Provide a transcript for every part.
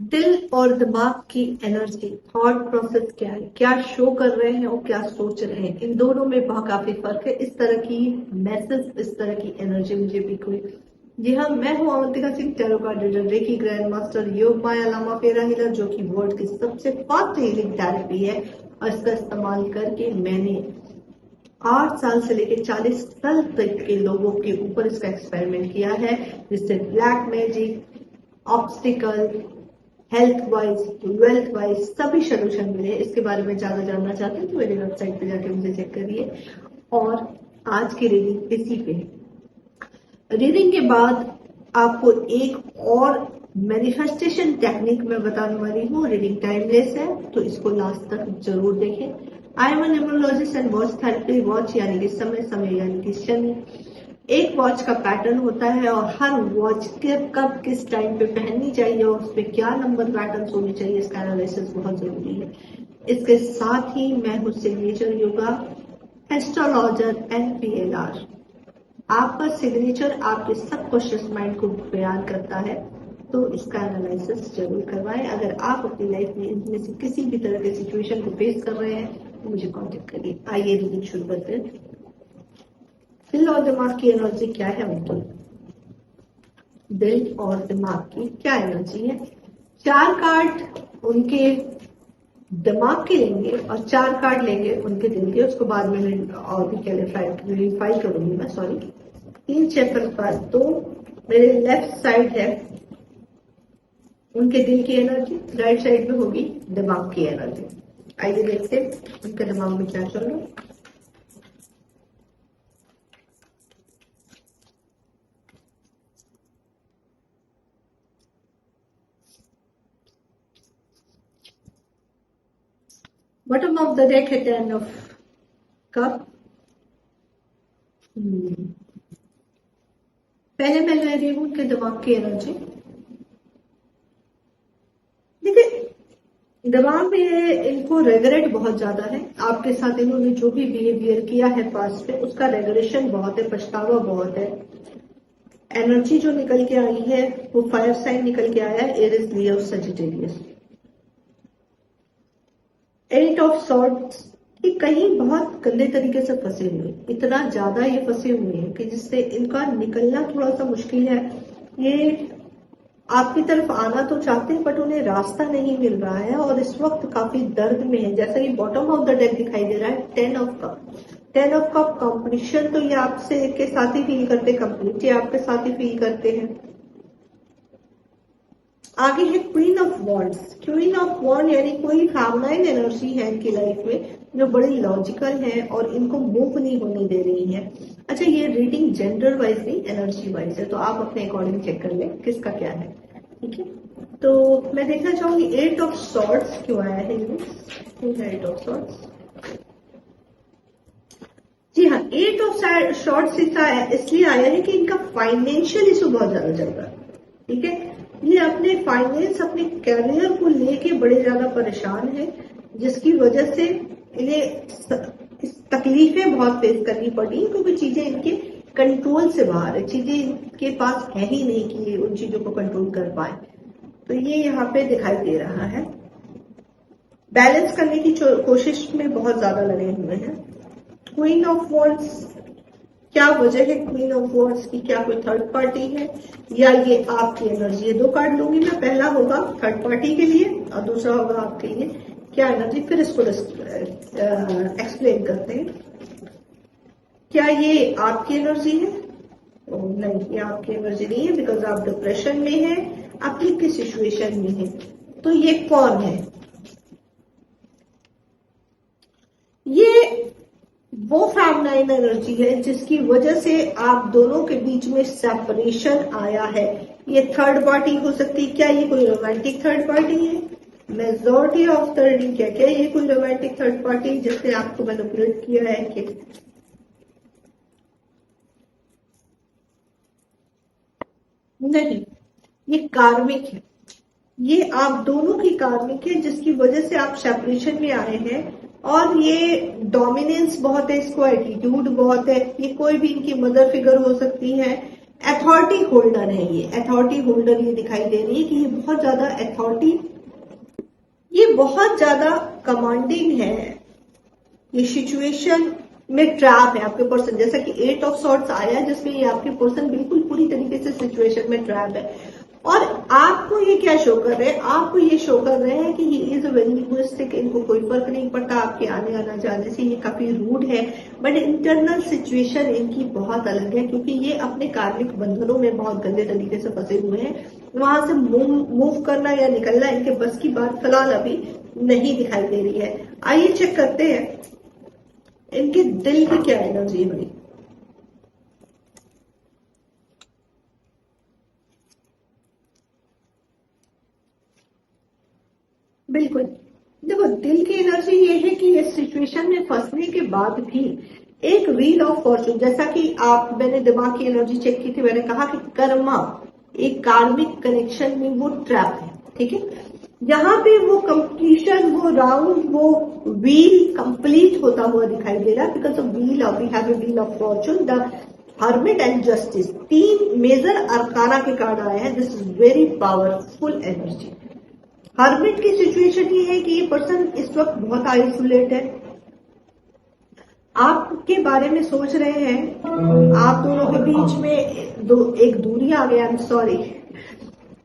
दिल और दिमाग की एनर्जी, थॉट प्रोसेस क्या है, क्या शो कर रहे हैं और क्या सोच रहे हैं, इन दोनों में बहुत काफी फर्क है। इस तरह की मैसेज, इस तरह की एनर्जी मुझे भी कोई। जी हाँ, मैं हूँ Avantika Singh, tarot card reader, reiki grand master, योग माया लामा फेरा हीलर, जो कि वर्ल्ड की सबसे फास्ट हीलिंग थेरेपी है। और इसका इस्तेमाल करके मैंने 8 साल से लेकर 40 साल तक के लोगों के ऊपर इसका एक्सपेरिमेंट किया है, जिससे black magic, obstacle, health wise, wealth wise सभी सोल्यूशन मिले। इसके बारे में ज्यादा जानना चाहते हैं तो मेरी वेबसाइट पे जाके मुझे चेक करिए। और आज की रीडिंग इसी पे है। रीडिंग के बाद आपको एक और मैनिफेस्टेशन टेक्निक मैं बताने वाली हूँ। रीडिंग टाइमलेस है तो इसको लास्ट तक जरूर देखें। I am an numerologist and watch therapy. Watch यानी कि समय, समय यानी कि शनि। एक वॉच का पैटर्न होता है और हर वॉच कब किस टाइम पे पहननी चाहिए और उस पर क्या नंबर पैटर्न होने चाहिए, इसका एनालिसिस बहुत जरूरी है। इसके साथ ही मैं हूँ signature yoga astrologer and PLR. आपका सिग्नेचर आपके सबकॉन्शियस माइंड को बयान करता है, तो इसका एनालिसिस जरूर करवाएं। अगर आप अपनी लाइफ में इनमें से किसी भी तरह के सिचुएशन को फेस कर रहे हैं तो मुझे कांटेक्ट करिए। आइए रीडिंग शुरू करते हैं। दिल और दिमाग की एनर्जी क्या है उनकी? दिल और दिमाग की क्या एनर्जी है? 4 कार्ड उनके दिमाग के लेंगे और 4 कार्ड लेंगे उनके दिल के। उसको बाद में मैं और भी क्लैरिफाई करूंगी मैं, सॉरी। 3 चैप्टर पर तो मेरे लेफ्ट साइड है उनके दिल की एनर्जी, राइट साइड में होगी दिमाग की एनर्जी। आइए देखते हैं उनके दिमाग में क्या चल रहा है। बॉटम ऑफ द डेक है 10 ऑफ कप। पहले मैं ले रही हूँ उनके दिमाग की एनर्जी। देखिए, दिमाग में इनको रेगरेट बहुत ज्यादा है। आपके साथ इन्होंने जो भी बिहेवियर किया है पास्ट में, उसका रेगरेशन बहुत है, पछतावा बहुत है। एनर्जी जो निकल के आई है वो फायर साइन निकल के आया है, Aries, Leo, Sagittarius. 8 of swords कि कहीं बहुत गंदे तरीके से फंसे हुए, इतना ज्यादा ये फंसे हुए हैं कि जिससे इनका निकलना थोड़ा सा मुश्किल है। ये आपकी तरफ आना तो चाहते हैं बट उन्हें रास्ता नहीं मिल रहा है और इस वक्त काफी दर्द में है। जैसा कि बॉटम ऑफ द डेक दिखाई दे रहा है 10 of cup. 10 of cup completion, तो ये आपसे के साथ ही फील करते, कंप्लीट ये आपके साथ ही फील करते हैं। आगे है queen of wands. Queen of wand यानी कोई फेमिनाइन एनर्जी है इनकी लाइफ में जो बड़ी लॉजिकल है और इनको मूव नहीं होने दे रही है। अच्छा, ये रीडिंग जेंडर वाइज नहीं, एनर्जी वाइज है, तो आप अपने अकॉर्डिंग चेक कर लें किसका क्या है। ठीक है, तो मैं देखना चाहूंगी 8 ऑफ सॉर्ड्स क्यों आया है ये। 8 ऑफ सॉर्ड्स, जी हाँ, 8 ऑफ सॉर्ड्स इसलिए आया है कि इनका फाइनेंशियल इशू बहुत ज्यादा चल रहा है। ठीक है, ये अपने फाइनेंस, अपने कैरियर को लेके बड़े ज्यादा परेशान है, जिसकी वजह से इन्हें तकलीफें बहुत फेस करनी पड़ी, क्योंकि चीजें इनके कंट्रोल से बाहर है, चीजें इनके पास है ही नहीं कि ये उन चीजों को कंट्रोल कर पाए। तो ये यहाँ पे दिखाई दे रहा है। बैलेंस करने की कोशिश में बहुत ज्यादा लगे हुए हैं। क्वीन ऑफ वॉन्ड्स, क्या वजह है क्वीन ऑफ वॉन्ड्स की? क्या कोई थर्ड पार्टी है या ये आपकी एनर्जी है? 2 कार्ड लूंगी मैं, पहला होगा थर्ड पार्टी के लिए और दूसरा होगा आपके लिए। क्या एनर्जी, फिर इसको एक्सप्लेन करते हैं। क्या ये आपकी एनर्जी है? नहीं, ये आपकी एनर्जी नहीं है, बिकॉज आप डिप्रेशन में है, आप की सिचुएशन में है। तो ये कौन है? ये वो फेमिनाइन एनर्जी है जिसकी वजह से आप दोनों के बीच में सेपरेशन आया है। ये थर्ड पार्टी हो सकती है। क्या ये कोई रोमांटिक थर्ड पार्टी है? मेजॉरिटी ऑफ द रीडिंग क्या ये कोई रोमांटिक थर्ड पार्टी जिसने आपको मैनिपुलेट किया है कि नहीं? ये कार्मिक है, ये आप दोनों की कार्मिक है, जिसकी वजह से आप सेपरेशन में आए हैं। और ये डोमिनेंस बहुत है, इसको एटीट्यूड बहुत है। ये कोई भी इनकी मदर फिगर हो सकती है, अथॉरिटी होल्डर है ये, अथॉरिटी होल्डर ये दिखाई दे रही है कि ये बहुत ज्यादा अथॉरिटी, ये बहुत ज्यादा कमांडिंग है, ये सिचुएशन में ट्रैप है आपके पर्सन, जैसा कि 8 ऑफ सॉर्ट्स आया है जिसमें ये आपके पर्सन बिल्कुल पूरी तरीके से सिचुएशन में ट्रैप है। और आपको ये क्या शो कर रहे हैं, आपको ये शो कर रहे हैं कि he is a very egoistic, इनको कोई फर्क नहीं पड़ता आपके आने आना जाने से, ये काफी रूड है, बट इंटरनल सिचुएशन इनकी बहुत अलग है क्योंकि ये अपने कार्मिक बंधनों में बहुत गंदे तरीके से फंसे हुए हैं। वहां से मूव करना या निकलना इनके बस की बात फिलहाल अभी नहीं दिखाई दे रही है। आइए चेक करते हैं इनके दिल की क्या एनर्जी हुई। बिल्कुल, देखो दिल की एनर्जी ये है कि इस सिचुएशन में फंसने के बाद भी एक व्हील ऑफ फॉर्चून, जैसा कि मैंने दिमाग की एनर्जी चेक की थी, मैंने कहा कि कर्मा एक कार्मिक कनेक्शन में वो ट्रैप है, ठीक है। यहाँ पे वो कंप्लीशन, वो राउंड, वो व्हील कंप्लीट होता हुआ दिखाई दे रहा है because of wheel of, we have a wheel of fortune, the hermit and justice, 3 major arcana के कार्ड आए हैं। This is very powerful energy. Hermit की सिचुएशन ये है कि ये पर्सन इस वक्त बहुत आइसोलेट है, आपके बारे में सोच रहे हैं, आप दोनों के बीच में एक दूरी आ गया, आई एम सॉरी,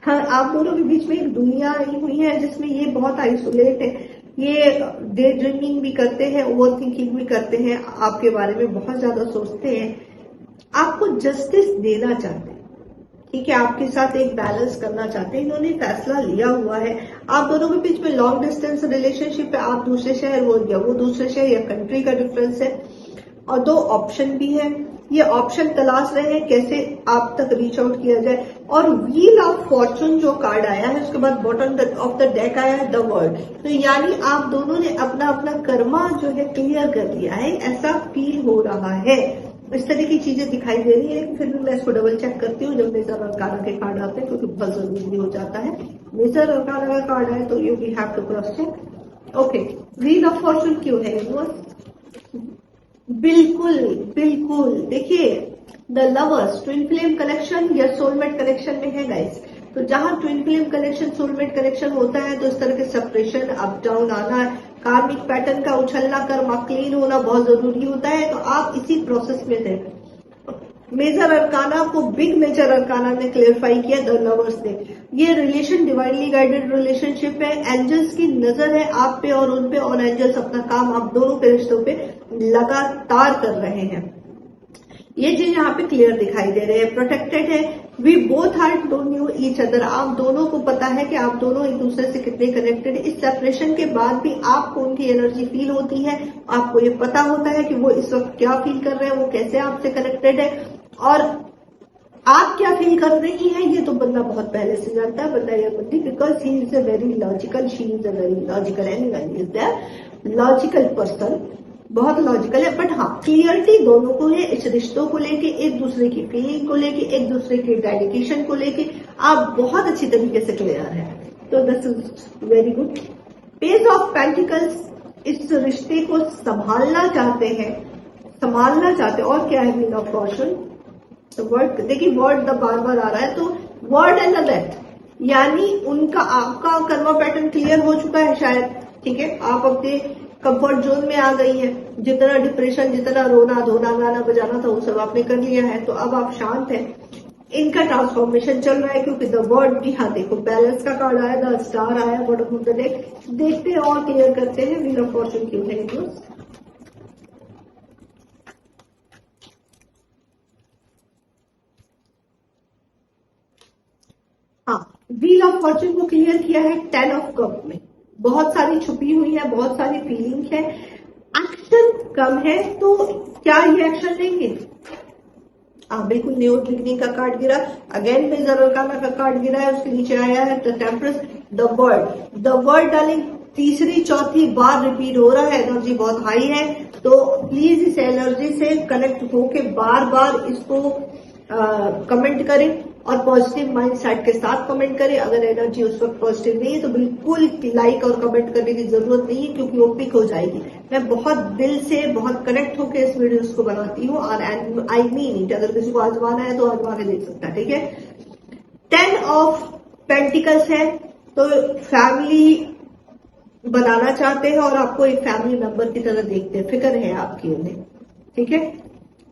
हाँ, आप दोनों के बीच में एक दुनिया आई हुई है जिसमें ये बहुत आइसोलेट है, ये डे ड्रीमिंग भी करते हैं, ओवर थिंकिंग भी करते हैं, आपके बारे में बहुत ज्यादा सोचते हैं, आपको जस्टिस देना चाहते हैं, ठीक है, आपके साथ एक बैलेंस करना चाहते हैं, इन्होंने फैसला लिया हुआ है। आप दोनों के बीच में लॉन्ग डिस्टेंस रिलेशनशिप है, आप दूसरे शहर वो दूसरे शहर या कंट्री का डिफरेंस है, और 2 ऑप्शन भी है, ये ऑप्शन तलाश रहे हैं कैसे आप तक रीच आउट किया जाए। और व्हील ऑफ फॉर्चून जो कार्ड आया है उसके बाद बॉटम ऑफ द डेक आया है द वर्ल्ड, तो यानी आप दोनों ने अपना अपना कर्मा जो है क्लियर कर लिया है, ऐसा फील हो रहा है। इस तरह की चीजें दिखाई दे रही है, फिर भी मैं इसको डबल चेक करती हूँ जब मेजर अरकाना के कार्ड आते हैं क्योंकि बहुत जरूरी हो जाता है। मेजर अरकाना का कार्ड है तो you we have to cross check. Okay, wheel of fortune क्यों है बिल्कुल बिल्कुल, देखिए the lovers twin flame connection या सोलमेट कनेक्शन में है गाइस, तो जहां twin flame connection soulmate connection होता है तो इस तरह के सेपरेशन, अप डाउन आना, कार्मिक पैटर्न का उछलना, कर्मा क्लीन होना बहुत जरूरी होता है, तो आप इसी प्रोसेस में थे। मेजर अरकाना को बिग मेजर अरकाना ने क्लेरिफाई किया द लवर्स ने, ये रिलेशन डिवाइनली गाइडेड रिलेशनशिप है, एंजल्स की नजर है आप पे और उन पे, और एंजल्स अपना काम आप दोनों के रिश्तों पे लगातार कर रहे हैं। ये चीज यहाँ पे क्लियर दिखाई दे रहे हैं, प्रोटेक्टेड है, we both are don't knew each other, आप दोनों को पता है कि आप दोनों एक दूसरे से कितने कनेक्टेड है। इस सेपरेशन के बाद भी आपको उनकी एनर्जी फील होती है, आपको ये पता होता है कि वो इस वक्त क्या फील कर रहे हैं, वो कैसे आपसे कनेक्टेड है, और आप क्या फील कर रही हैं ये तो बंदा बहुत पहले से जानता है, बंदा या बंदी, because he is a very logical, she is a very logical, anyone is that logical person, बहुत लॉजिकल है, बट हाँ क्लियरिटी दोनों को है इस रिश्तों को लेके, एक दूसरे की फीलिंग को लेके, एक दूसरे के डेडिकेशन को लेके, आप बहुत अच्छी तरीके से क्लियर है, तो this is very good. Page of pentacles इस रिश्ते को संभालना चाहते हैं, और क्या है व्हील ऑफ फॉर्चून, तो वर्ड देखिए, वर्ड द बार बार आ रहा है, तो वर्ड एंड द डेथ, यानी उनका आपका कर्मा पैटर्न क्लियर हो चुका है शायद, ठीक है, आप अपने कंफर्ट जोन में आ गई है, जितना डिप्रेशन, जितना रोना धोना गाना बजाना था वो सब आपने कर लिया है, तो अब आप शांत हैं, इनका ट्रांसफॉर्मेशन चल रहा है क्योंकि द वर्ड भी, हाँ देखो बैलेंस का कार्ड आया, द स्टार आया, बॉटम ऑफ द डेक, देखते हैं और क्लियर करते हैं व्हील ऑफ फॉर्चून क्यों है। हाँ, व्हील ऑफ फॉर्चून को क्लियर किया है 10 ऑफ कप में, बहुत सारी छुपी हुई है, बहुत सारी फीलिंग है, एक्शन कम है, तो क्या ये एक्शन लेंगे? बिल्कुल, न्यू बिगनिंग का कार्ड गिरा, अगेन मेजर अरकाना का कार्ड गिरा है, उसके नीचे आया है the temperance, the word darling तीसरी चौथी बार रिपीट हो रहा है, एनर्जी बहुत हाई है, तो प्लीज इस एनर्जी से कनेक्ट होके बार बार इसको कमेंट करें, और पॉजिटिव माइंड सेट के साथ कमेंट करें। अगर एनर्जी उस वक्त पॉजिटिव नहीं है तो बिल्कुल लाइक और कमेंट करने की जरूरत नहीं है, क्योंकि वो पिक हो जाएगी। मैं बहुत दिल से, बहुत कनेक्ट होकर इस वीडियोस को बनाती हूँ, और आई मीन इट। अगर किसी को आजमाना है तो आजमा के देख सकता है, ठीक है। 10 ऑफ पेंटिकल्स है, तो फैमिली बनाना चाहते हैं और आपको एक फैमिली मेंबर की तरह देखते हैं, फिक्र है आपकी उन्हें, ठीक है।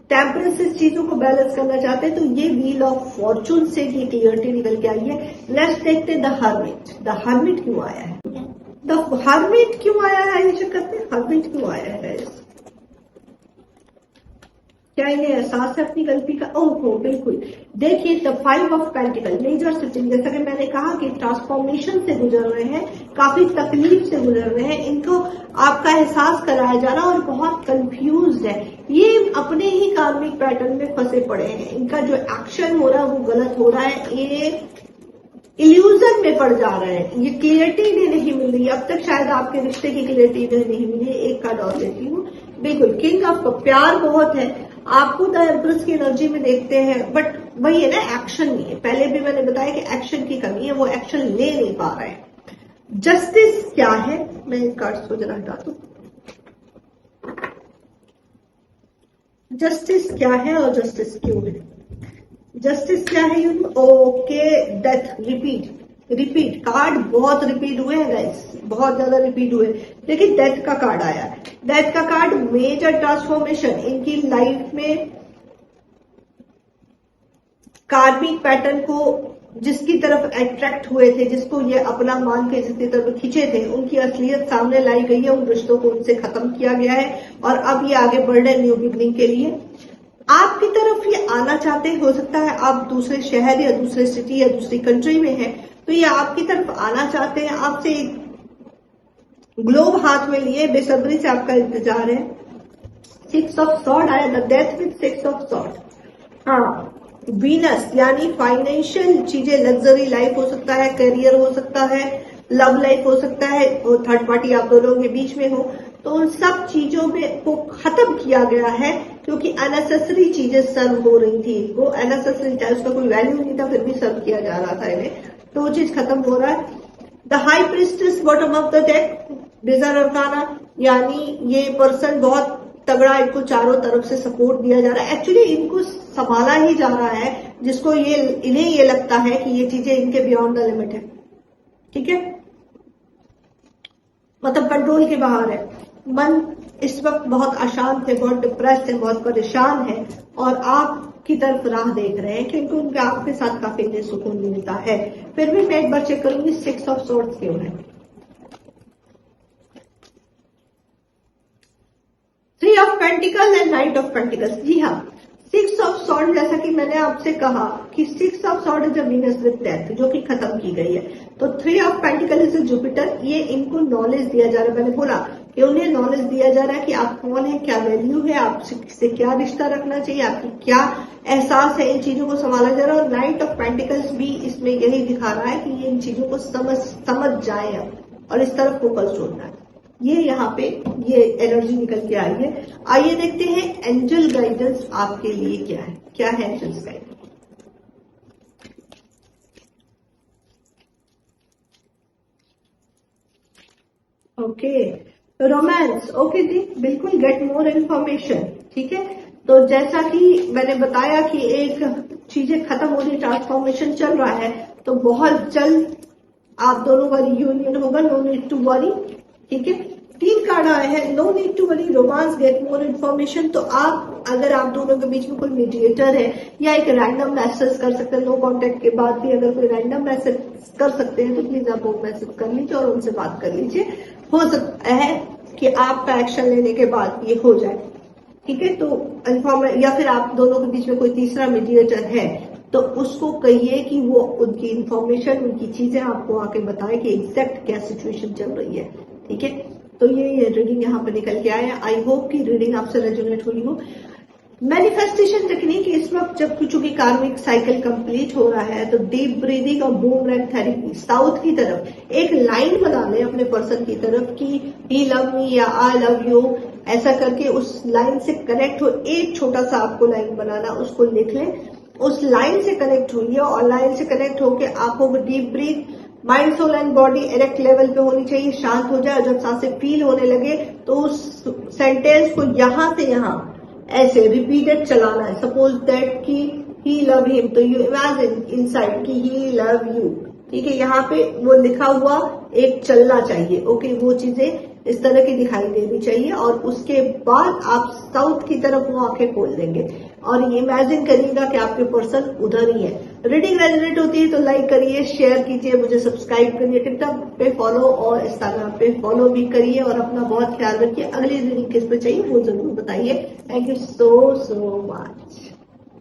टेम्परेंस से चीजों को बैलेंस करना चाहते हैं, तो ये व्हील ऑफ फॉर्चून से ये क्लियरिटी निकल के आई है। लेट्स देखते हैं द हर्मिट। द हर्मिट क्यों आया है? द हर्मिट क्यों आया है? ये चेक करते हैं हर्मिट क्यों आया है। क्या इन्हें एहसास है अपनी गलती का? ओहो बिल्कुल। देखिए the 5 of pentacles, major switching, जैसा कि मैंने कहा कि ट्रांसफॉर्मेशन से गुजर रहे हैं, काफी तकलीफ से गुजर रहे हैं, इनको आपका एहसास कराया जा रहा है और बहुत कंफ्यूज है। ये अपने ही कार्मिक पैटर्न में फंसे पड़े हैं। इनका जो एक्शन हो रहा है वो गलत हो रहा है, ये इल्यूजन में पड़ जा रहे हैं, ये क्लियरिटी इन्हें नहीं मिल रही। अब तक शायद आपके रिश्ते की क्लियरिटी इन्हें नहीं मिली। एक कार्ड और देती हूँ। बिल्कुल किंग ऑफ कप, प्यार बहुत है आपको, द एम्प्रेस की एनर्जी में देखते हैं, बट वही है ना, एक्शन नहीं है। पहले भी मैंने बताया कि एक्शन की कमी है, वो एक्शन ले नहीं पा रहे हैं। जस्टिस क्या है? मैं इन कार्ड्स को जरा हटा दूं। जस्टिस क्या है और जस्टिस क्यों है? जस्टिस क्या है? Okay, death, repeat. Repeat card बहुत रिपीट हुए हैं गाइस, बहुत ज्यादा रिपीट हुए, लेकिन डेथ का कार्ड आया है। डेथ का कार्ड मेजर ट्रांसफॉर्मेशन इनकी लाइफ में, कार्मिक पैटर्न को जिसकी तरफ अट्रैक्ट हुए थे, जिसको ये अपना मान के जिसकी तरफ खींचे थे, उनकी असलियत सामने लाई गई है। उन रिश्तों को उनसे खत्म किया गया है और अब ये आगे बढ़ रहे न्यू बिगनिंग के लिए। आपकी तरफ ये आना चाहते हैं, हो सकता है आप दूसरे शहर या दूसरे सिटी या दूसरी कंट्री में हैं, तो ये आपकी तरफ आना चाहते हैं, आपसे ग्लोब हाथ में लिए बेसब्री से आपका इंतजार है। 6 ऑफ सॉर्ड आया, the death with 6 of sword. हाँ, वीनस यानी फाइनेंशियल चीजें, लग्जरी लाइफ हो सकता है, करियर हो सकता है, लव लाइफ हो सकता है, और थर्ड पार्टी आप दोनों के बीच में हो, तो उन सब चीजों में को खत्म किया गया है, क्योंकि अननेसेसरी चीजें सर्व हो रही थी इनको। अननेसेसरी चाहे उसका कोई वैल्यू नहीं था, फिर भी सर्व किया जा रहा था इन्हें, तो वो चीज खत्म हो रहा है। The high priestess, bottom of the deck, desire arcana, यानी ये पर्सन बहुत तगड़ा, इनको चारों तरफ से सपोर्ट दिया जा रहा है। एक्चुअली इनको संभाला ही जा रहा है, जिसको इन्हें ये लगता है कि ये चीजें इनके बियॉन्ड द लिमिट है, ठीक है, मतलब कंट्रोल के बाहर है। मन इस वक्त बहुत अशांत है, बहुत डिप्रेस्ड है, बहुत परेशान है, और आपकी तरफ राह देख रहे हैं, क्योंकि उनके आपके साथ काफी इन्हें सुकून मिलता है। फिर भी मैं एक बार चेक करूंगी 6 ऑफ सॉर्ड्स क्यों है। 3 of pentacle and knight of pentacles. जी हाँ, 6 ऑफ सॉर्ड, जैसा कि मैंने आपसे कहा कि 6 of sword is a Venus with death, जो कि खत्म की गई है। तो 3 of pentacle is a Jupiter, ये इनको नॉलेज दिया जा रहा है। मैंने बोला कि उन्हें नॉलेज दिया जा रहा है कि आप कौन है, क्या वैल्यू है, आपसे क्या रिश्ता रखना चाहिए, आपकी क्या एहसास है, इन चीजों को संभाला जा रहा है। और नाइट ऑफ पेंटिकल्स भी इसमें यही दिखा रहा है कि ये इन चीजों को समझ जाए अब, और इस तरफ फोकस जोड़ना है। ये यहाँ पे ये एनर्जी निकल के आई है। आइए देखते हैं एंजल गाइडेंस आपके लिए क्या है। क्या है angels guidance? Okay, romance. Okay जी, बिल्कुल, गेट मोर इन्फॉर्मेशन, ठीक है। तो जैसा कि मैंने बताया कि एक चीजें खत्म हो रही, ट्रांसफॉर्मेशन चल रहा है, तो बहुत जल्द आप दोनों का यूनियन होगा। नो नीड टू वरी, ठीक है। 3 कार्ड आए हैं, no need to worry, romance, get more information. तो आप, अगर आप दोनों के बीच में कोई मीडिएटर है, या एक रैंडम मैसेज कर सकते हैं, नो कॉन्टेक्ट के बाद भी अगर कोई रैंडम मैसेज कर सकते हैं तो प्लीज आप वो मैसेज कर लीजिए और उनसे बात कर लीजिए। हो सकता है कि आपका एक्शन लेने के बाद ये हो जाए, ठीक है। तो इन्फॉर्मेशन, या फिर आप दोनों के बीच में कोई तीसरा मीडिएटर है, तो उसको कहिए कि वो उनकी इन्फॉर्मेशन, उनकी चीजें आपको आके बताए कि एग्जैक्ट क्या सिचुएशन चल रही है, ठीक है। तो ये रीडिंग यहाँ पे निकल के आया। आई होप कि रीडिंग आपसे रेजोनेट हुई हो। मैनिफेस्टेशन टेक्निक इस वक्त, जब चूंकि कार्मिक साइकिल कंप्लीट हो रहा है, तो डीप ब्रीदिंग और बूमरैंग थेरेपी, साउथ की तरफ एक लाइन बना लें अपने पर्सन की तरफ कि ही लव मी या आई लव यू, ऐसा करके उस लाइन से कनेक्ट हो। एक छोटा सा आपको लाइन बनाना, उसको लिख लें उस लाइन से कनेक्ट हुई है और लाइन से कनेक्ट होकर आंखों को deep breath, mind soul and body erect level पे होनी चाहिए, शांत हो जाए। जब सांसें फील होने लगे तो उस सेंटेंस को यहां से यहां ऐसे रिपीटेड चलाना है। सपोज दैट कि ही लव हिम, तो यू इमेजिन इनसाइड कि ही लव यू, ठीक है। यहाँ पे वो लिखा हुआ एक चलना चाहिए, ओके। वो चीजें इस तरह की दिखाई देनी चाहिए और उसके बाद आप साउथ की तरफ वो आंखें खोल देंगे और ये इमेजिन करिएगा कि आपके पर्सन उधर ही है। रीडिंग रेजोनेट होती है तो लाइक करिए, शेयर कीजिए, मुझे सब्सक्राइब करिए, टिकटॉक पे फॉलो और इंस्टाग्राम पे फॉलो भी करिए और अपना बहुत ख्याल रखिए। अगली रीडिंग किस पे चाहिए वो जरूर बताइए। Thank you so much.